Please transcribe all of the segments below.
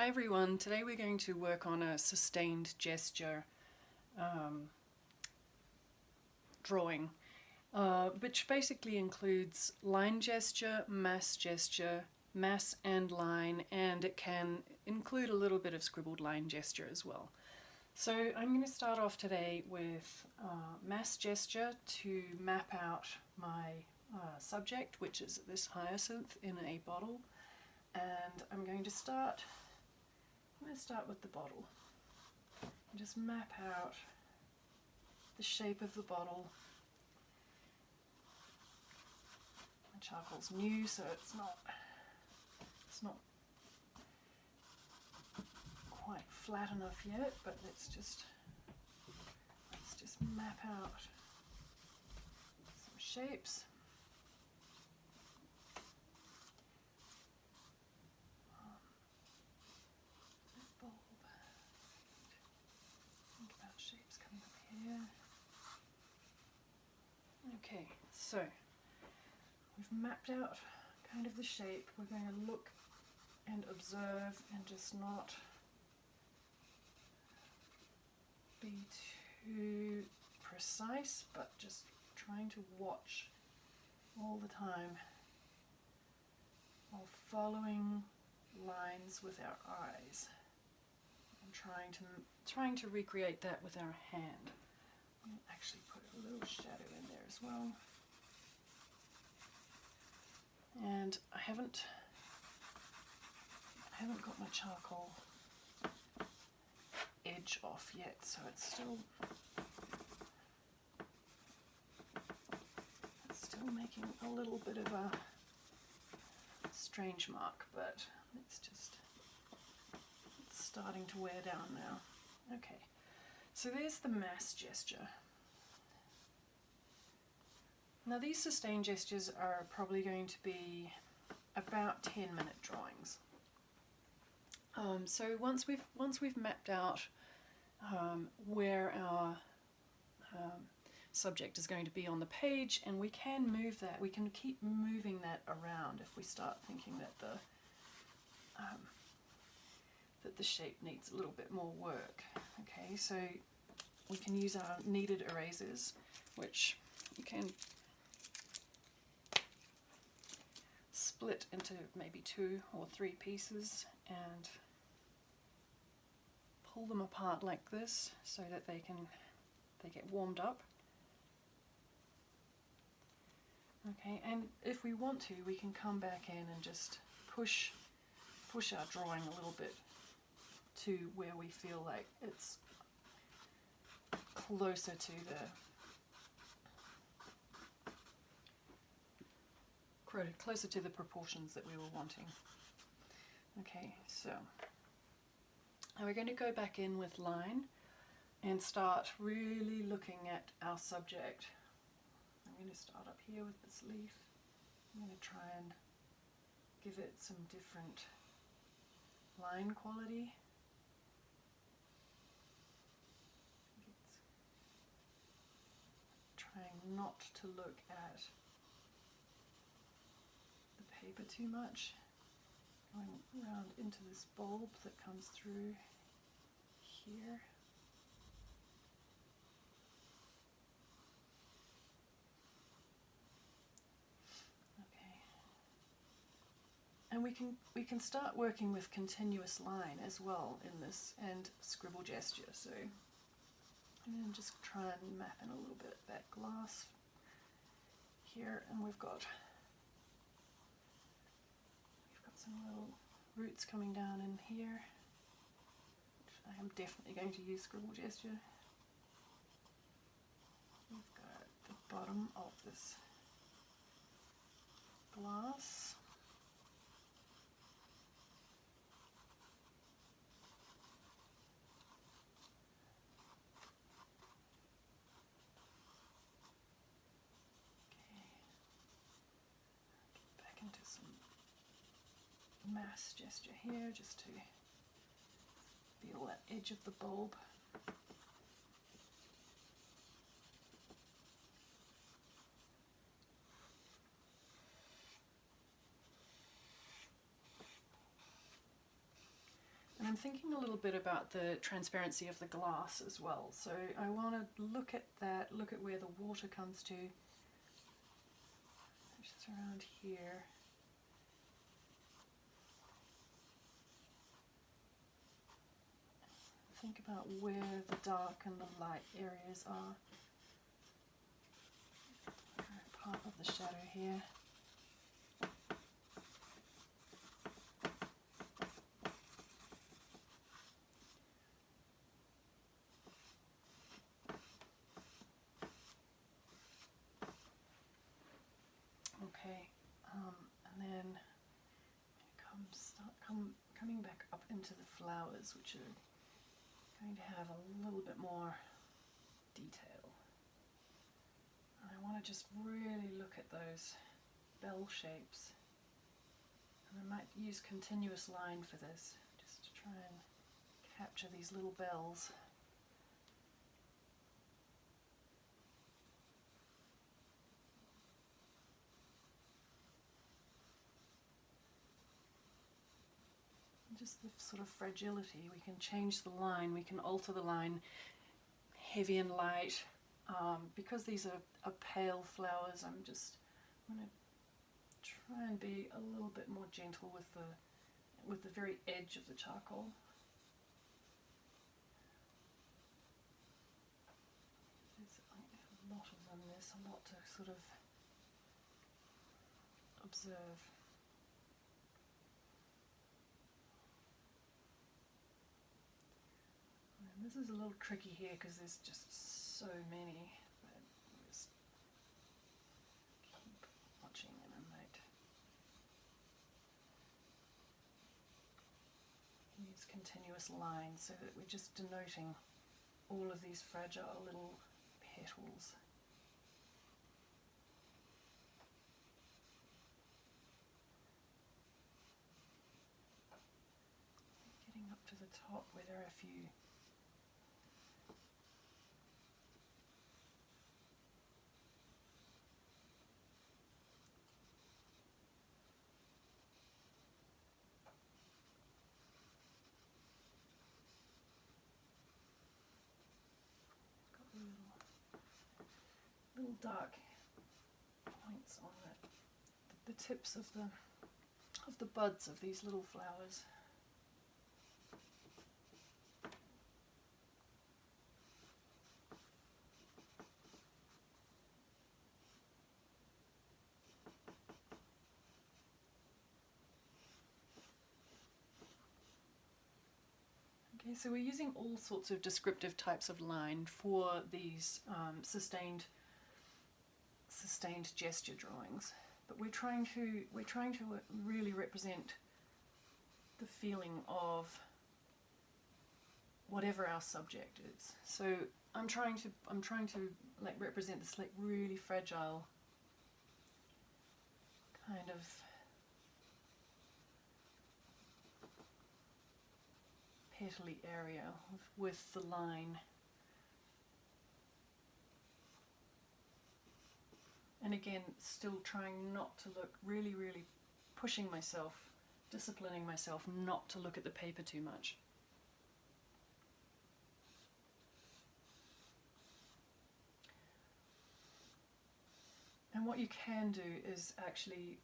Hi everyone, today we're going to work on a sustained gesture drawing, which basically includes line gesture, mass and line, and it can include a little bit of scribbled line gesture as well. So I'm going to start off today with mass gesture to map out my subject, which is this hyacinth in a bottle, and I'm going to start with the bottle and just map out the shape of the bottle. My charcoal's new, so it's not quite flat enough yet, but let's just map out some shapes. Think about shapes coming up here. Okay, so we've mapped out kind of the shape. We're going to look and observe and just not be too precise, but just trying to watch all the time while following lines with our eyes and trying to recreate that with our hand. We'll actually put a little shadow in there as well. And I haven't got my charcoal edge off yet, so it's still making a little bit of a strange mark, but it's starting to wear down now. Okay, so there's the mass gesture. Now these sustained gestures are probably going to be about 10-minute drawings. So once we've mapped out where our subject is going to be on the page, and we can move that, we can keep moving that around if we start thinking that the shape needs a little bit more work. Okay, so we can use our kneaded erasers, which you can split into maybe 2 or 3 pieces and pull them apart like this so that they get warmed up. Okay, and if we want to, we can come back in and just push our drawing a little bit to where we feel like it's closer to the proportions that we were wanting. Okay, so now we're going to go back in with line and start really looking at our subject. I'm going to start up here with this leaf. I'm going to try and give it some different line quality. It's trying not to look at the paper too much. Going around into this bulb that comes through here. Okay. And we can start working with continuous line as well in this, and scribble gesture. So I'm going to just try and map in a little bit that glass here, and we've got some little roots coming down in here, which I am definitely going to use scribble gesture. We've got the bottom of this glass. Okay. Get back into some mass gesture here just to feel that edge of the bulb. I'm thinking a little bit about the transparency of the glass as well. So I want to look at that, look at where the water comes to, which is around here. Think about where the dark and the light areas are. Part of the shadow here. Okay, and then coming back up into the flowers, which are going to have a little bit more detail. And I want to just really look at those bell shapes. And I might use continuous line for this, just to try and capture these little bells. Just the sort of fragility. We can change the line, we can alter the line, heavy and light. Because these are pale flowers, I'm going to try and be a little bit more gentle with the very edge of the charcoal. There's a lot of them. There's a lot to sort of observe. This is a little tricky here because there's just so many, but just keep watching and I might use continuous lines so that we're just denoting all of these fragile little petals. Getting up to the top where there are a few little dark points on the tips of the buds of these little flowers. Okay, so we're using all sorts of descriptive types of line for these sustained gesture drawings, but we're trying to really represent the feeling of whatever our subject is. So I'm trying to like represent this like really fragile kind of petally area with the line. And again, still trying not to look, really pushing myself, disciplining myself not to look at the paper too much. And what you can do is actually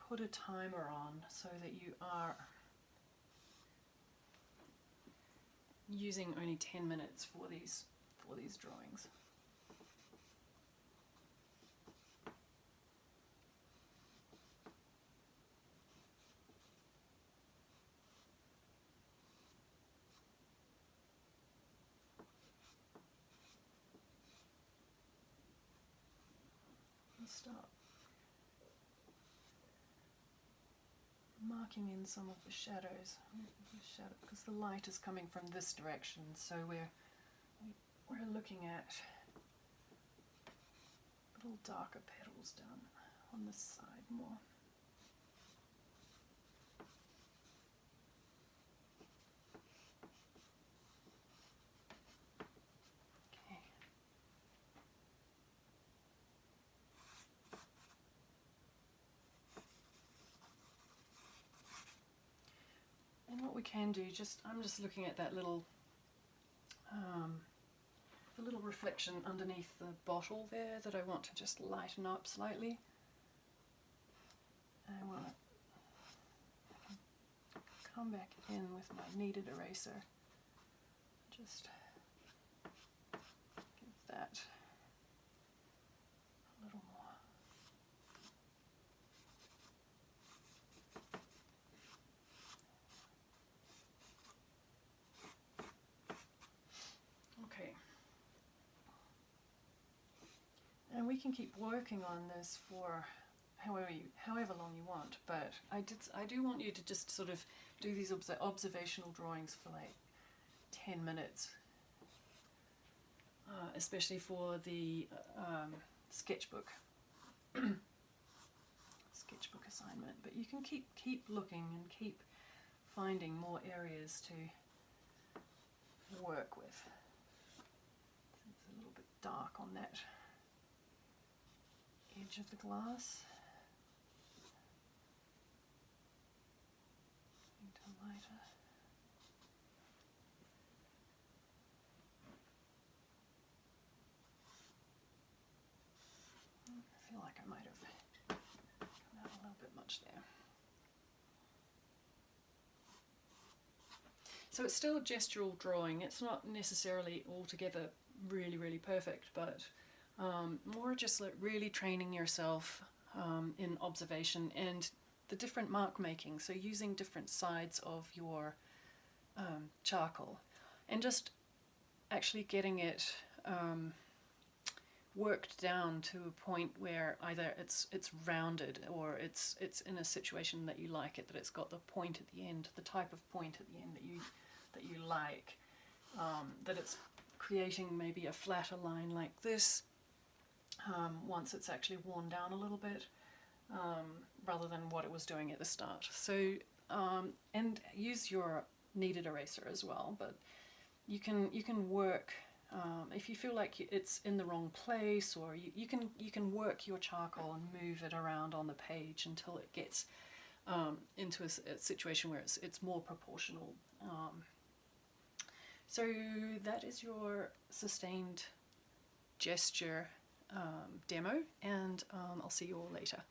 put a timer on so that you are using only 10 minutes for these drawings. And start marking in some of the shadows, because the light is coming from this direction, so we're looking at little darker petals down on this side more. Okay. can do, I'm just looking at that little the little reflection underneath the bottle there that I want to just lighten up slightly. I want to come back in with my kneaded eraser. Just give that a little more. Okay. And we can keep working on this for however long you want, but I do want you to just sort of do these observational drawings for like 10 minutes, especially for the sketchbook assignment. But you can keep looking and keep finding more areas to work with. It's a little bit dark on that edge of the glass. Into lighter. I feel like I might have come out a little bit much there. So it's still a gestural drawing. It's not necessarily altogether really perfect, but more just like really training yourself in observation and the different mark making, so using different sides of your charcoal and just actually getting it worked down to a point where either it's rounded or it's in a situation that you like it, that it's got the point at the end, the type of point at the end that you like, that it's creating maybe a flatter line like this once it's actually worn down a little bit, rather than what it was doing at the start. So and use your kneaded eraser as well, but you can work if you feel like it's in the wrong place, or you can work your charcoal and move it around on the page until it gets into a situation where it's more proportional. So that is your sustained gesture demo, and I'll see you all later.